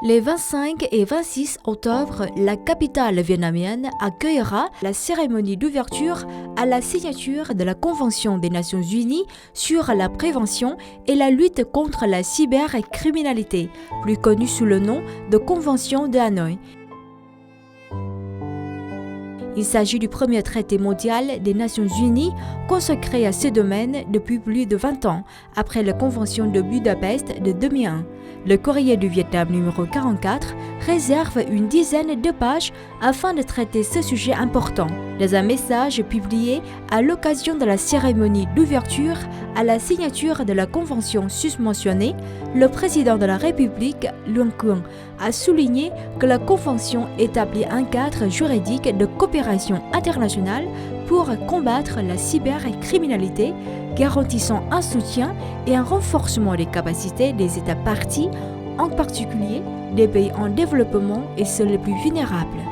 Les 25 et 26 octobre, la capitale vietnamienne accueillera la cérémonie d'ouverture à la signature de la Convention des Nations Unies sur la prévention et la lutte contre la cybercriminalité, plus connue sous le nom de Convention de Hanoï. Il s'agit du premier traité mondial des Nations Unies consacré à ce domaine depuis plus de 20 ans, après la Convention de Budapest de 2001. Le Courrier du Vietnam numéro 44 réserve une dizaine de pages afin de traiter ce sujet important. Dans un message publié à l'occasion de la cérémonie d'ouverture à la signature de la convention susmentionnée, le président de la République, Luong Quang, a souligné que la convention établit un cadre juridique de coopération internationale pour combattre la cybercriminalité, garantissant un soutien et un renforcement des capacités des États parties, en particulier des pays en développement et ceux les plus vulnérables.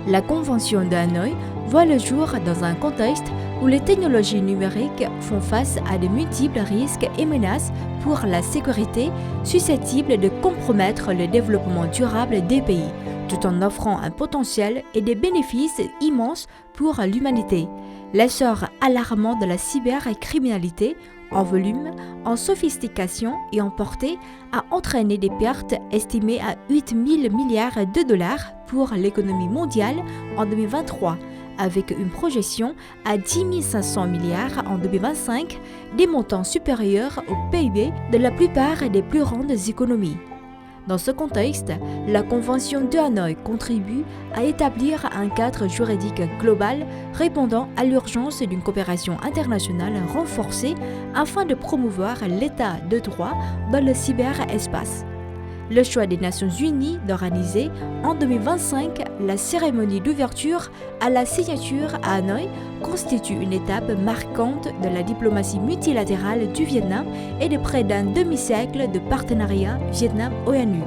La Convention de Hanoï voit le jour dans un contexte où les technologies numériques font face à de multiples risques et menaces pour la sécurité susceptibles de compromettre le développement durable des pays, tout en offrant un potentiel et des bénéfices immenses pour l'humanité. L'essor alarmant de la cybercriminalité en volume, en sophistication et en portée a entraîné des pertes estimées à 8 000 milliards de dollars pour l'économie mondiale en 2023, avec une projection à 10 500 milliards en 2025, des montants supérieurs au PIB de la plupart des plus grandes économies. Dans ce contexte, la Convention de Hanoï contribue à établir un cadre juridique global répondant à l'urgence d'une coopération internationale renforcée afin de promouvoir l'état de droit dans le cyberespace. Le choix des Nations Unies d'organiser en 2025 la cérémonie d'ouverture à la signature à Hanoï constitue une étape marquante de la diplomatie multilatérale du Vietnam et de près d'un demi-siècle de partenariat Vietnam-ONU.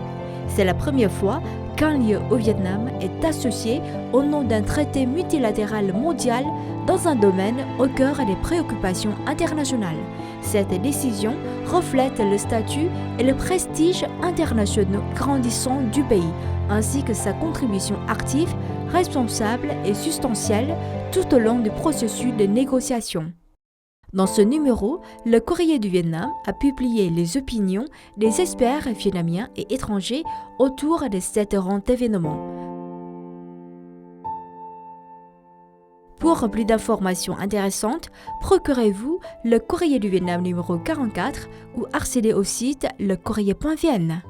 C'est la première fois qu'un lieu au Vietnam est associé au nom d'un traité multilatéral mondial dans un domaine au cœur des préoccupations internationales. Cette décision reflète le statut et le prestige internationaux grandissant du pays, ainsi que sa contribution active, responsable et substantielle tout au long du processus de négociation. Dans ce numéro, le Courrier du Vietnam a publié les opinions des experts vietnamiens et étrangers autour de cet grand événement. Pour plus d'informations intéressantes, procurez-vous le Courrier du Vietnam numéro 44 ou accédez au site lecourrier.vn.